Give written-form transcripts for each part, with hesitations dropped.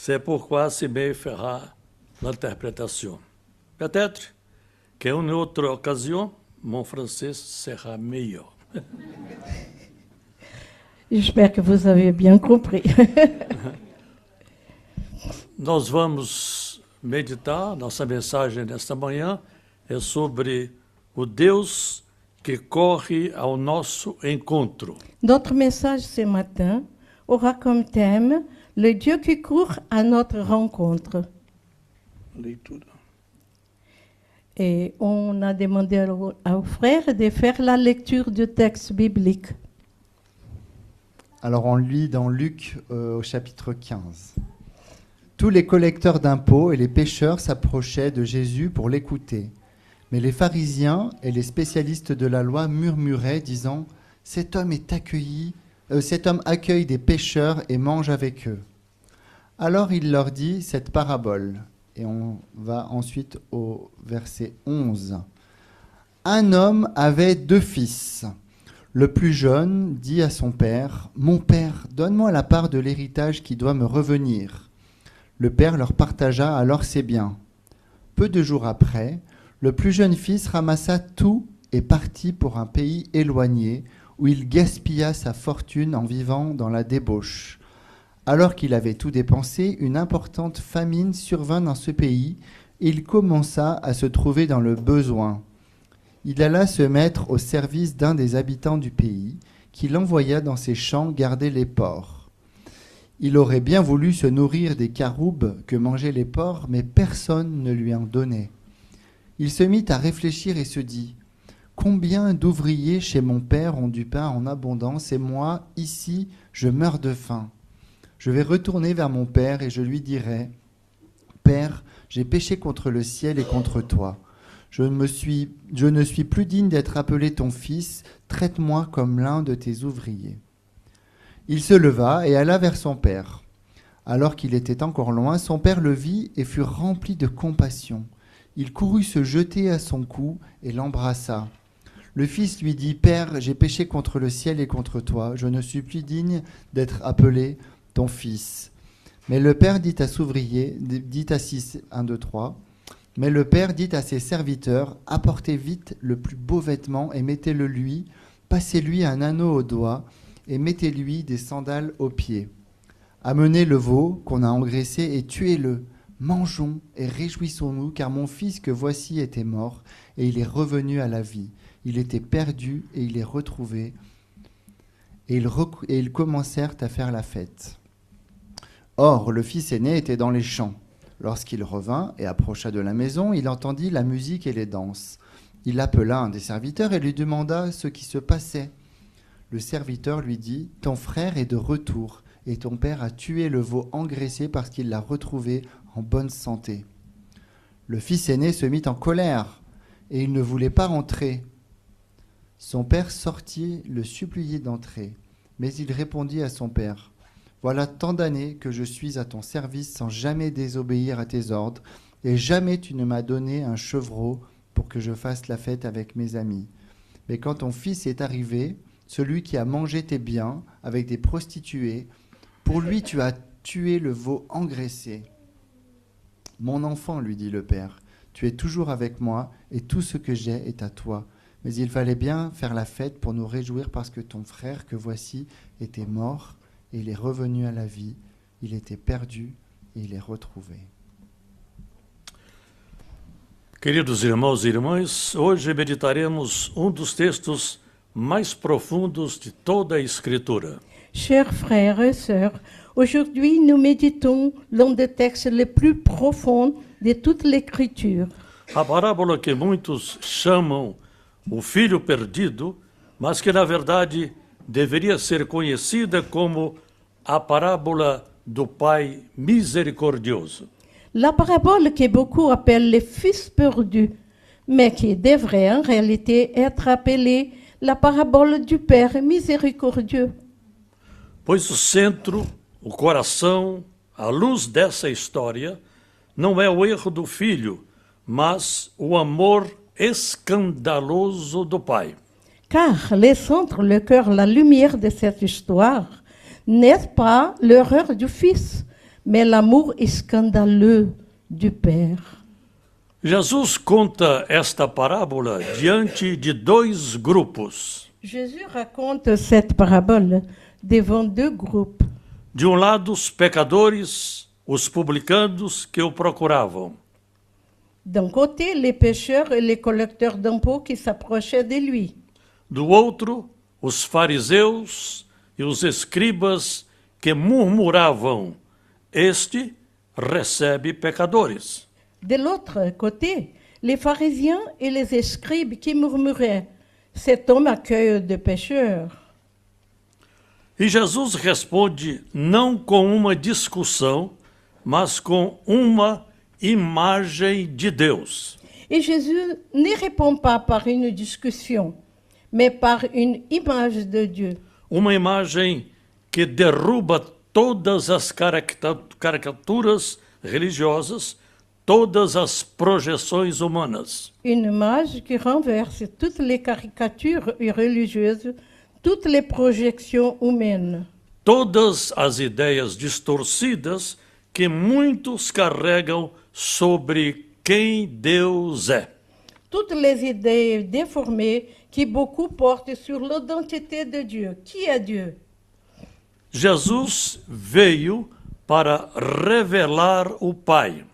C'est pourquoi Simei fera l'interprétation. Peut-être qu'une autre occasion, mon français sera meilleur. J'espère que vous avez bien compris. Nós vamos meditar, nossa mensagem nesta manhã é sobre o Deus que corre ao nosso encontro. Notre message ce matin aura comme thème le Dieu qui court à notre rencontre. Leitura. Et on a demandé aux frères de faire la lecture du texte biblique. Alors on lit dans Luc au chapitre 15. Tous les collecteurs d'impôts et les pécheurs s'approchaient de Jésus pour l'écouter. Mais les pharisiens et les spécialistes de la loi murmuraient, disant « Cet homme accueille des pécheurs et mange avec eux. » Alors il leur dit cette parabole. Et on va ensuite au verset 11. Un homme avait 2 fils. Le plus jeune dit à son père « Mon père, donne-moi la part de l'héritage qui doit me revenir. » Le père leur partagea alors ses biens. Peu de jours après, le plus jeune fils ramassa tout et partit pour un pays éloigné où il gaspilla sa fortune en vivant dans la débauche. Alors qu'il avait tout dépensé, une importante famine survint dans ce pays et il commença à se trouver dans le besoin. Il alla se mettre au service d'un des habitants du pays, qui l'envoya dans ses champs garder les porcs. Il aurait bien voulu se nourrir des caroubes que mangeaient les porcs, mais personne ne lui en donnait. Il se mit à réfléchir et se dit « Combien d'ouvriers chez mon père ont du pain en abondance, et moi, ici, je meurs de faim. Je vais retourner vers mon père et je lui dirai « Père, j'ai péché contre le ciel et contre toi. Je ne suis plus digne d'être appelé ton fils, traite-moi comme l'un de tes ouvriers. » Il se leva et alla vers son père. Alors qu'il était encore loin, son père le vit et fut rempli de compassion. Il courut se jeter à son cou et l'embrassa. Le fils lui dit « Père, j'ai péché contre le ciel et contre toi. Je ne suis plus digne d'être appelé ton fils. » Mais le père dit à ses serviteurs, apportez vite le plus beau vêtement et mettez-le lui, passez-lui un anneau au doigt et mettez-lui des sandales aux pieds. Amenez le veau qu'on a engraissé et tuez-le. Mangeons et réjouissons-nous, car mon fils que voici était mort et il est revenu à la vie. Il était perdu et il est retrouvé. Et ils commencèrent à faire la fête. Or, le fils aîné était dans les champs. Lorsqu'il revint et approcha de la maison, il entendit la musique et les danses. Il appela un des serviteurs et lui demanda ce qui se passait. Le serviteur lui dit « Ton frère est de retour, et ton père a tué le veau engraissé parce qu'il l'a retrouvé en bonne santé. » Le fils aîné se mit en colère, et il ne voulait pas rentrer. Son père sortit le supplier d'entrer, mais il répondit à son père « Voilà tant d'années que je suis à ton service sans jamais désobéir à tes ordres, et jamais tu ne m'as donné un chevreau pour que je fasse la fête avec mes amis. Mais quand ton fils est arrivé, celui qui a mangé tes biens avec des prostituées, pour lui tu as tué le veau engraissé. » « Mon enfant, lui dit le père, tu es toujours avec moi et tout ce que j'ai est à toi. Mais il fallait bien faire la fête pour nous réjouir parce que ton frère que voici était mort et il est revenu à la vie. Il était perdu et il est retrouvé. » Queridos irmãos e irmãs, hoje meditaremos dos textos mais profundos de toda a Escritura. Chers frères et sœurs, aujourd'hui nous méditons l'un des textes les plus profonds de toute l'Écriture. A parábola que muitos chamam o filho perdido, mas que na verdade deveria ser conhecida como a parábola do pai misericordioso. La parabole que beaucoup appellent le fils perdu, mais qui devrait en réalité être appelée la parabole du Père miséricordieux. Pois o centro, o coração, a luz dessa história não é o erro do filho, mas o amor escandaloso do pai. Car le centre, le cœur, la lumière de cette histoire n'est pas l'erreur du Fils, mais l'amour scandaleux du Père. Jesus conta esta parábola diante de dois grupos. Jésus raconte cette parabole devant deux groupes. De um lado, os pecadores, os publicanos que o procuravam. D'un côté, les pécheurs et les collecteurs d'impôts qui s'approchaient de lui. Do outro, os fariseus e os escribas que murmuravam: Este recebe pecadores. De l'autre côté, les pharisiens et les scribes qui murmuraient, cet homme accueille des pécheurs. E Jesus responde não com uma discussão, mas com uma imagem de Deus. Et Jésus ne répond pas par une discussion, mais par une image de Dieu. Uma imagem que derruba todas as caricaturas religiosas, todas as projeções humanas. Une image qui renverse toutes les caricatures religieuses, toutes les projections humaines. Todas as ideias distorcidas que muitos carregam sobre quem Deus é. Toutes les idées déformées que beaucoup portent sur l'identité de Dieu. Qui est Dieu? Jesus veio para revelar o Pai.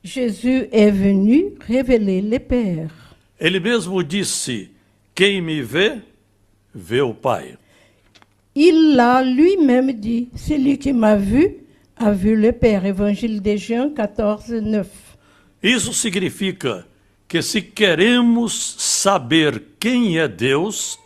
Jésus est venu révéler le Père. Ele mesmo disse: Quem me vê, vê o Pai. Il l'a lui-même dit, celui qui m'a vu a vu le Père. Évangile de Jean 14, 9. Isso significa que se queremos saber quem é Deus,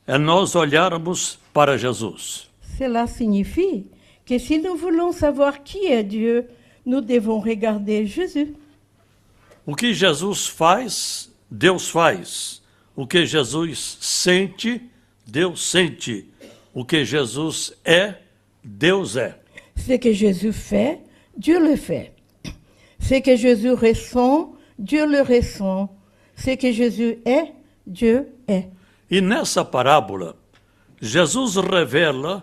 é nós olharmos para Jesus. Cela signifie que si nous voulons savoir qui est Dieu, nous devons regarder Jésus. O que Jesus faz, Deus faz. O que Jesus sente, Deus sente. O que Jesus é, Deus é. Ce que Jésus fait, Dieu le fait. Ce que Jésus ressent, Dieu le ressent. Ce que Jésus est, Dieu est. E nessa parábola, Jesus revela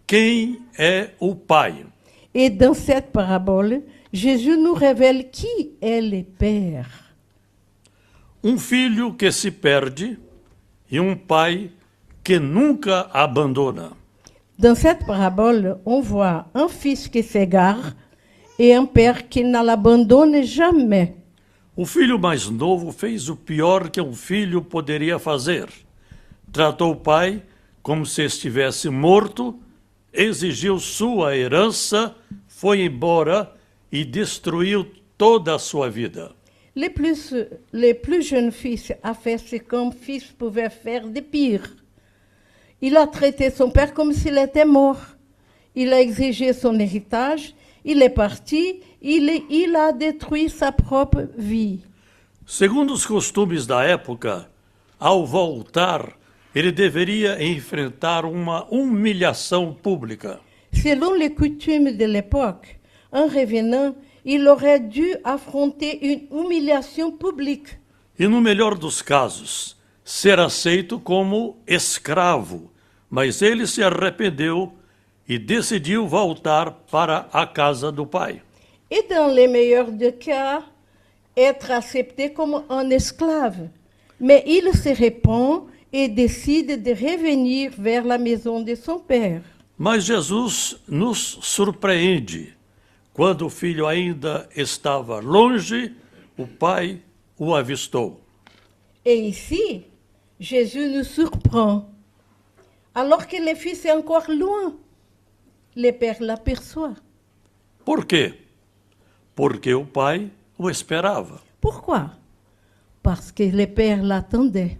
quem é o Pai. Et dans cette parabole, Jésus nous révèle qui est le Père. Um filho que se perde e um pai que nunca abandona. Dans cette parabole, on voit un fils qui s'égare et un père qui ne l'abandonne jamais. O filho mais novo fez o pior que um filho poderia fazer. Tratou o pai como se estivesse morto, exigiu sua herança, foi embora e destruiu toda a sua vida. Le plus jeune fils a fait ce qu'un fils pouvait faire de pire. Il a traité son père comme s'il était mort. Il a exigé son héritage, il est parti, il a détruit sa propre vie. Segundo os costumes da época, ao voltar, ele deveria enfrentar uma humilhação pública. Selon les coutumes de l'époque, en revenant, il aurait dû affronter une humiliation publique. E no melhor dos casos, ser aceito como escravo. Mas ele se arrependeu e decidiu voltar para a casa do pai. Et dans les meilleurs des cas, être accepté comme un esclave. Mais il se répand et décide de revenir vers la maison de son père. Mas Jesus nos surpreende. Quando o filho ainda estava longe, o pai o avistou. Et ici, Jésus nous surprend. Alors que le fils est encore loin, le père l'aperçoit. Por quê? Porque o pai o esperava. Pourquoi? Parce que le père l'attendait.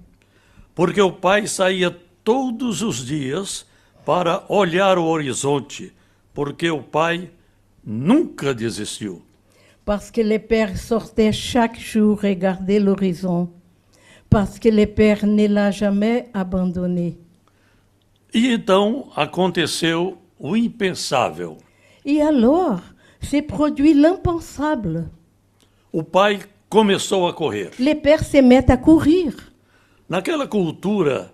Porque o pai saía todos os dias para olhar o horizonte. Porque o pai nunca desistiu. Parce que le père sortait chaque jour regarder l'horizon. Parce que le père ne l'a jamais abandonné. E então aconteceu o impensável. Et alors, s'est produit l'impensable. O pai começou a correr. Les pères se mettent à courir. Naquela cultura,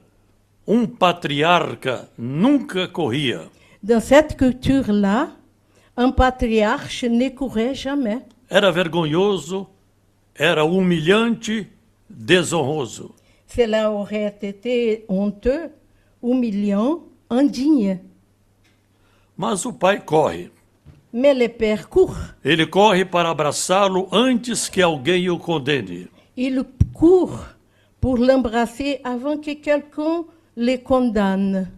patriarca nunca corria. Dans cette culture-là, Un patriarche ne courait jamais. Era vergonhoso, era humilhante, desonroso. Cela aurait été honteux, humiliant, indigne. Mas o pai corre. Mais le père court. Ele corre para abraçá-lo antes que alguém o condene. Il court pour l'embrasser avant que quelqu'un le condamne.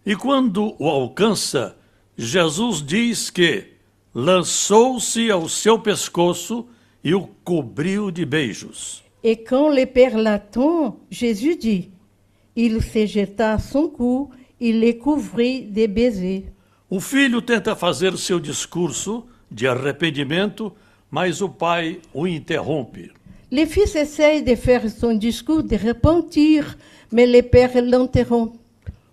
E quando o alcança, Jesus diz que lançou-se ao seu pescoço e o cobriu de beijos. Et quand le père l'attend, Jésus dit, il se jeta à son cou, il le couvrit de baisers. O filho tenta fazer seu discurso de arrependimento, mas o pai o interrompe. Le fils essaye de faire son discours de repentir, mais le père l'interrompt.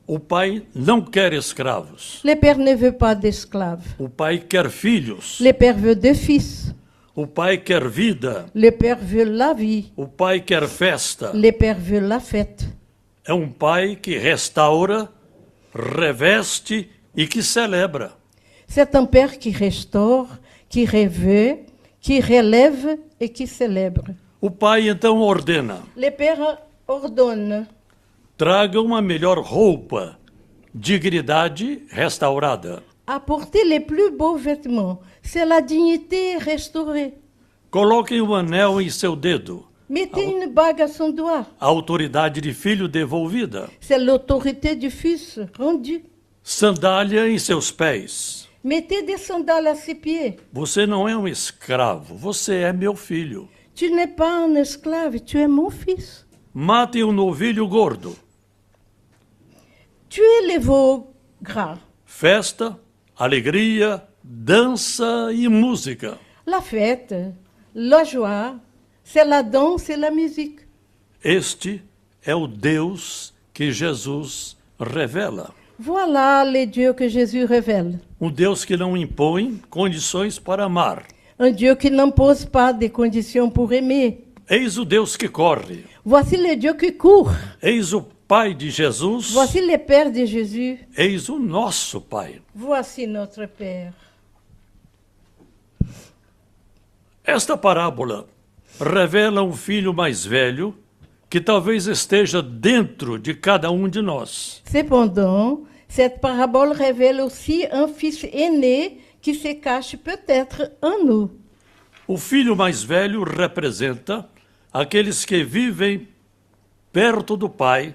O pai não quer escravos. Le père ne veut pas d'esclaves. O pai quer filhos. Le père veut deux fils. O pai quer vida. Le père veut la vie. O pai quer festa. Le père veut la fête. É um pai que restaura, reveste e que celebra. C'est un père qui restaure, qui revêt, qui relève et qui célèbre. O pai então ordena: Le père ordonne, traga uma melhor roupa, dignidade restaurada. apportez les plus beaux vêtements. C'est la dignité restaurée. Coloquem um anel em seu dedo, Mettez une bague à son doigt. a autoridade de filho devolvida. C'est l'autorité du fils rendue. Sandália em seus pés. Mettez des sandales à ses pieds. Você não é um escravo, você é meu filho. Tu n'es pas un esclave, tu es mon fils. Matem um novilho gordo. Tuez les veaux gras. Festa, alegria, dança e música. La fête, la joie, c'est la danse et la musique. Este é o Deus que Jesus revela. Voilà les dieux que Jésus révèle. Um Deus que não impõe condições para amar. Un Dieu qui n'impose pas des conditions pour aimer. Eis o Deus que corre. Voici le Dieu qui court. Eis o Pai de Jesus. Voici le Père de Jésus. Eis o nosso Pai. Voici notre Père. Esta parábola revela um filho mais velho que talvez esteja dentro de cada um de nós. Cependant, cette parabole révèle aussi un fils aîné qui se cache peut-être en nous. O filho mais velho representa aqueles que vivem perto do Pai,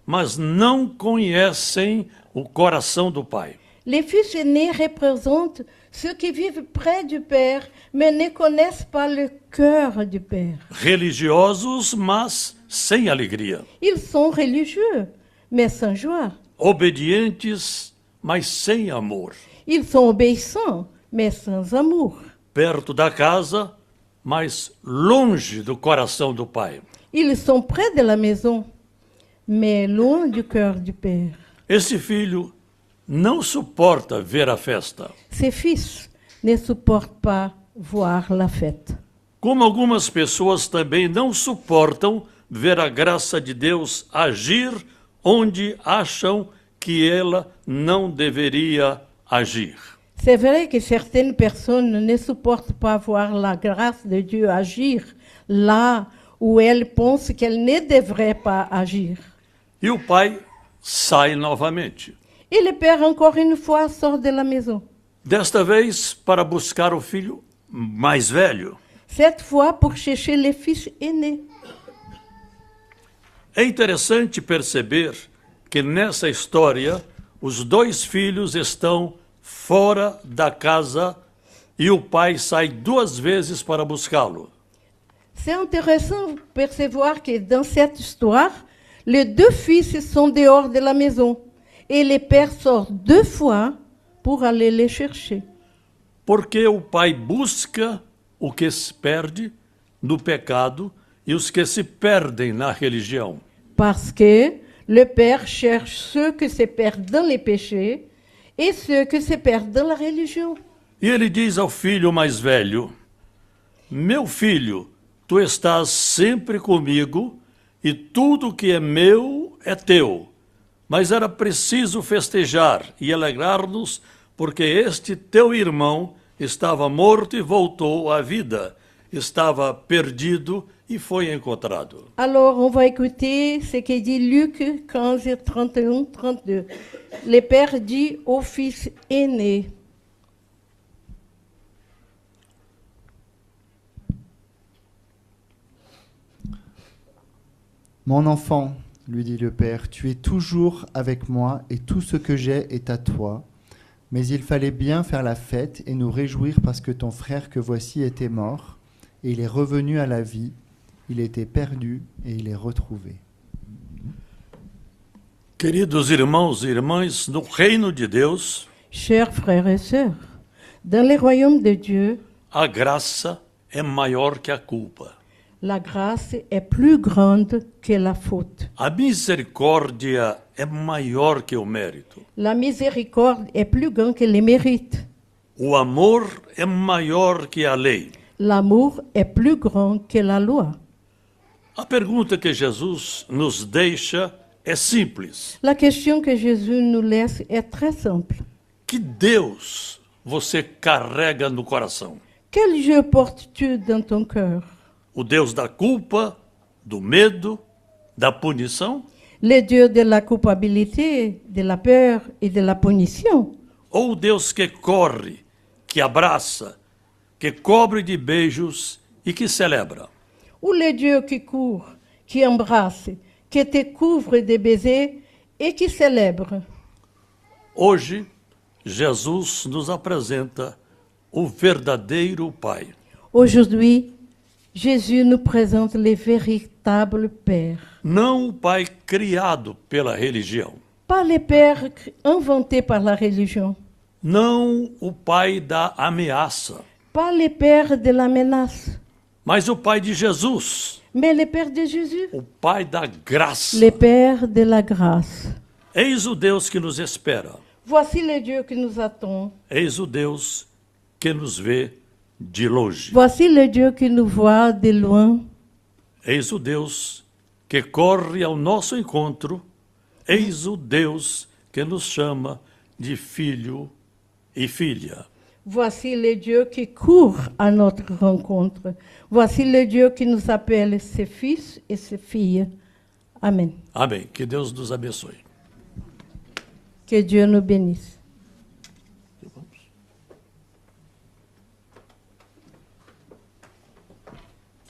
mas não conhecem o coração do Pai. Les fils aînés représentent ceux qui vivent près du Père, mais ne connaissent pas le cœur du Père. Religiosos, mas sem alegria. Ils sont religieux, mais sans joie. Obedientes, mas sem amor. Ils sont obéissants, mais sans amour. Perto da casa, mas longe do coração do Pai. Ils sont près de la maison, mais loin du cœur du Père. Esse filho não suporta ver a festa. Ces fils ne supportent pas voir la fête. Como algumas pessoas também não suportam ver a graça de Deus agir onde acham que ela não deveria agir. C'est vrai que certaines personnes ne supportent pas voir la grâce de Dieu agir là où elles pensent qu'elles ne devraient pas agir. E o pai sai novamente. Et le père, encore une fois, sort de la maison. Desta vez para buscar o filho mais velho. Cette fois pour chercher les fils aînés. É interessante perceber que nessa história os dois filhos estão fora da casa e o pai sai duas vezes para buscá-lo. C'est intéressant de percevoir que dans cette histoire, les deux fils sont dehors de la maison et le père sort deux fois pour aller les chercher. Porque o pai busca o que se perde no pecado e os que se perdem na religião. Parce que le père cherche ceux que se perdent dans les péchés et ceux que se perdent dans la religion. E ele diz ao filho mais velho: meu filho, tu estás sempre comigo e tudo que é meu é teu. Mas era preciso festejar e alegrar-nos, porque este teu irmão estava morto e voltou à vida, estava perdido e foi encontrado. Alors, on va écouter ce que dit Luc 15, 31, 32. Le père dit au fils aîné, Mon enfant, lui dit le père, tu es toujours avec moi et tout ce que j'ai est à toi. Mais il fallait bien faire la fête et nous réjouir parce que ton frère que voici était mort et il est revenu à la vie. Il était perdu et il est retrouvé. Queridos irmãos e irmãs, no reino de Deus, chers frères et sœurs, dans le royaume de Dieu, a graça é maior que a culpa. la grâce est plus grande que la faute. A misericórdia é maior que o mérito. La miséricorde est plus grande que les mérites. O amor é maior que a lei. L'amour est plus grand que la loi. A pergunta que Jesus nos deixa é simples. La question que Jésus nous laisse est très simple. Que Deus você carrega no coração? Quel Dieu portes-tu dans ton cœur? O Deus da culpa, do medo, da punição? Le Dieu de la culpabilité, de la peur et de la punition? Ou o Deus que corre, que abraça, que cobre de beijos e que celebra? Ou le Dieu qui court, qui embrasse, qui te couvre de baisers et qui célèbre? Hoje, Jesus nos apresenta o verdadeiro Pai. Aujourd'hui, Jésus nous présente le véritable Père. Não o Pai criado pela religião. Pas le Père inventé par la religion. Não o Pai da ameaça. Pas le Père de la menace. Mas o Pai de Jesus. Mais le Père de Jésus. O Pai da graça. Le Père de la grâce. Eis o Deus que nos espera. Voici le Dieu qui nous attend. Eis o Deus que nos vê de longe. Voici le Dieu qui nous voit de loin. Eis o Deus que corre ao nosso encontro. Eis o Deus que nos chama de filho e filha. Voici le Dieu qui court à notre rencontre. Voici le Dieu qui nous appelle ses fils et ses filles. Amen. Amém. Que Deus nos abençoe. Que Dieu nous bénisse.